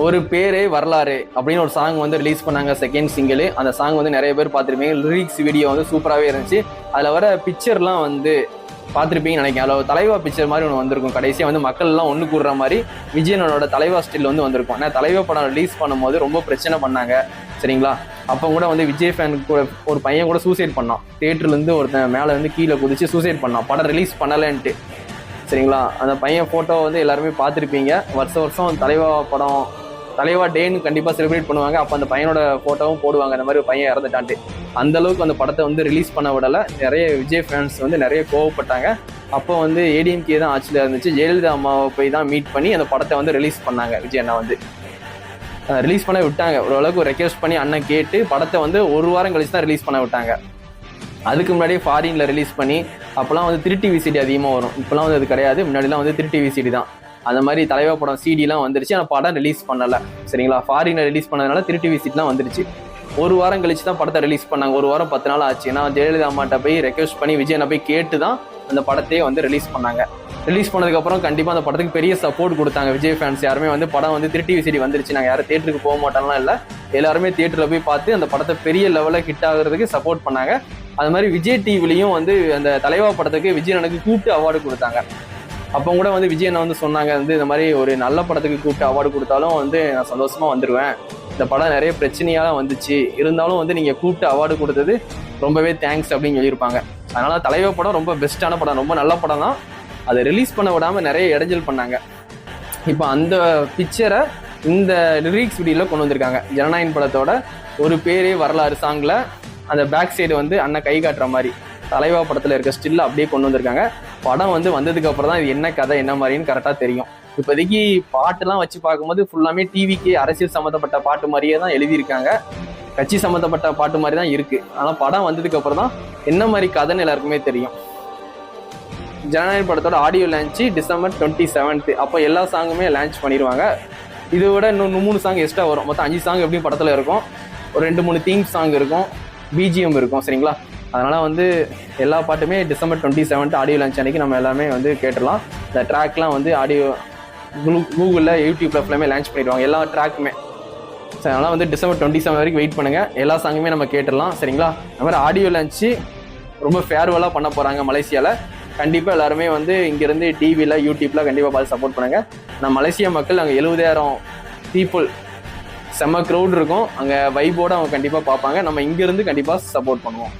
ஒரு பேரே வரலாறு அப்படின்னு ஒரு சாங் வந்து ரிலீஸ் பண்ணாங்க, செகண்ட் சிங்கிள். அந்த சாங் வந்து நிறைய பேர் பார்த்துருப்பீங்க. லிரிக்ஸ் வீடியோ வந்து சூப்பராகவே இருந்துச்சு. அதில் வர பிக்சர்லாம் வந்து பார்த்துருப்பீங்கன்னு நினைக்கிறேன். அதில் தலைவா பிக்சர் மாதிரி ஒன்று வந்திருக்கும். கடைசியாக வந்து மக்கள் எல்லாம் ஒன்று கூடுற மாதிரி விஜயனோட தலைவா ஸ்டில் வந்து வந்திருக்கும். ஏன்னா தலைவா படம் ரிலீஸ் பண்ணும்போது ரொம்ப பிரச்சனை பண்ணாங்க, சரிங்களா? அப்போ கூட வந்து விஜய் ஃபேனுக்கு கூட ஒரு பையன் கூட சூசைட் பண்ணான். தியேட்டர்லேருந்து ஒருத்தன் மேலே வந்து கீழே குதிச்சு சூசைட் பண்ணான், படம் ரிலீஸ் பண்ணலைன்ட்டு, சரிங்களா? அந்த பையன் ஃபோட்டோ வந்து எல்லாருமே பார்த்துருப்பீங்க. வருஷம் தலைவா படம், தலைவா டேன்னு கண்டிப்பாக செலிப்ரேட் பண்ணுவாங்க. அப்போ அந்த பையனோட ஃபோட்டோவும் போடுவாங்க, இந்த மாதிரி ஒரு பையன் இறந்துட்டான்ட்டு. அந்த அளவுக்கு அந்த படத்தை வந்து ரிலீஸ் பண்ண விடலை. நிறைய விஜய் ஃபேன்ஸ் வந்து நிறைய கோவப்பட்டாங்க. அப்போ வந்து ஏடிஎம்கே தான் ஆட்சியில் இருந்துச்சு. ஜெயலலிதா அம்மாவை போய் தான் மீட் பண்ணி அந்த படத்தை வந்து ரிலீஸ் பண்ணாங்க. விஜய் அண்ணா வந்து ரிலீஸ் பண்ண விட்டாங்க. ஓரளவுக்கு ரெக்வெஸ்ட் பண்ணி அண்ணன் கேட்டு படத்தை வந்து ஒரு வாரம் கழிச்சு தான் ரிலீஸ் பண்ண விட்டாங்க. அதுக்கு முன்னாடியே ஃபாரின்ல ரிலீஸ் பண்ணி அப்போலாம் வந்து 3 டிவி அதிகமாக வரும். இப்போலாம் வந்து அது கிடையாது. முன்னாடிலாம் வந்து 3 டிவி தான். அந்த மாதிரி தலைவா படம் சிடிலாம் வந்துருச்சு. ஆனால் படம் ரிலீஸ் பண்ணலை, சரிங்களா? ஃபாரின்ல ரிலீஸ் பண்ணதுனால 3 டிவி வந்துருச்சு. ஒரு வாரம் கழிச்சு தான் படத்தை ரிலீஸ் பண்ணாங்க. ஒரு வாரம் 10 நாள் ஆச்சு. ஏன்னா ஜெயலலிதா அம்மாட்ட போய் ரெக்வெஸ்ட் பண்ணி விஜயனை போய் கேட்டு தான் அந்த படத்தையே வந்து ரிலீஸ் பண்ணாங்க. ரிலீஸ் பண்ணதுக்கப்புறம் கண்டிப்பாக அந்த படத்துக்கு பெரிய சப்போர்ட் கொடுத்தாங்க விஜய் ஃபேன்ஸ் யாருமே. வந்து படம் வந்து 3 டிவி வந்துருச்சு, நாங்கள் யாரும் தியேட்டருக்கு போக மாட்டோம்லாம் இல்லை, எல்லாருமே தியேட்டரில் போய் பார்த்து அந்த படத்தை பெரிய லெவலில் ஹிட் ஆகுறதுக்கு சப்போர்ட் பண்ணாங்க. அது மாதிரி விஜய் டிவிலையும் வந்து அந்த தலைவா படத்துக்கு விஜய் எனக்கு கூப்பிட்டு அவார்டு கொடுத்தாங்க. அப்போ கூட வந்து விஜய் அண்ணா வந்து சொன்னாங்க, வந்து இந்த மாதிரி ஒரு நல்ல படத்துக்கு கூப்பிட்டு அவார்டு கொடுத்தாலும் வந்து நான் சந்தோஷமா வந்துடுவேன். இந்த படம் நிறைய பிரச்சனையாக வந்துச்சு, இருந்தாலும் வந்து நீங்கள் கூப்பிட்டு அவார்டு கொடுத்தது ரொம்பவே தேங்க்ஸ் அப்படின்னு சொல்லியிருப்பாங்க. அதனால தலைவா படம் ரொம்ப பெஸ்ட்டான படம், ரொம்ப நல்ல படம் தான். அதை ரிலீஸ் பண்ண விடாமல் நிறைய இடைஞ்சல் பண்ணாங்க. இப்போ அந்த பிக்சரை இந்த லிரிக்ஸ் வீடியோவில் கொண்டு வந்திருக்காங்க. ஜனநாயகன் படத்தோட ஒரு பேரே வரலாறு சாங்கில் அந்த பேக் சைடு வந்து அண்ணன் கை காட்டுற மாதிரி தலைவா படத்தில் இருக்க ஸ்டில் அப்படியே கொண்டு வந்திருக்காங்க. படம் வந்து வந்ததுக்கு அப்புறம் தான் இது என்ன கதை என்ன மாதிரின்னு கரெக்டாக தெரியும். இப்போதைக்கு பாட்டுலாம் வச்சு பார்க்கும்போது ஃபுல்லாமே டிவிக்கு அரசியல் சம்மந்தப்பட்ட பாட்டு மாதிரியே தான் எழுதியிருக்காங்க, கட்சி சம்மந்தப்பட்ட பாட்டு மாதிரி தான் இருக்கு. ஆனால் படம் வந்ததுக்கு அப்புறம் தான் என்ன மாதிரி கதைன்னு எல்லாருக்குமே தெரியும். ஜனநாயகன் படத்தோட ஆடியோ லான்ச்சு டிசம்பர் 27. அப்போ எல்லா சாங்குமே லான்ச் பண்ணிடுவாங்க. இதை விட இன்னும் 3 சாங் எக்ஸ்ட்ரா வரும். மொத்தம் 5 சாங் எப்படியும் படத்தில் இருக்கும். ஒரு 2-3 தீம் சாங் இருக்கும், பிஜிஎம் இருக்கும், சரிங்களா? அதனால் வந்து எல்லா பாட்டுமே டிசம்பர் 27 ஆடியோ லான்ச் அன்றைக்கி நம்ம எல்லாமே வந்து கேட்டுடலாம். இந்த ட்ராக்லாம் வந்து ஆடியோ கூகுளில் யூடியூப்பில் ஃபுல்லாமே லான்ச் பண்ணிடுவாங்க எல்லா ட்ராக்குமே. சரி, அதனால் வந்து டிசம்பர் 27 வரைக்கும் வெயிட் பண்ணுங்கள், எல்லா சாங்குமே நம்ம கேட்டுடலாம், சரிங்களா? அது மாதிரி ஆடியோ லான்ச்சு ரொம்ப ஃபேர்வெல்லாக பண்ண போகிறாங்க மலேசியாவில். கண்டிப்பாக எல்லாருமே வந்து இங்கேருந்து டிவியில் யூடியூப்பில் கண்டிப்பாக பார்த்து சப்போர்ட் பண்ணுங்கள். நம்ம மலேசியா மக்கள் அங்கே 70,000 பீப்புள், செம்ம க்ரௌட் இருக்கும் அங்கே, வைபோடு அவங்க கண்டிப்பாக பார்ப்பாங்க. நம்ம இங்கேருந்து கண்டிப்பாக சப்போர்ட் பண்ணுவோம்.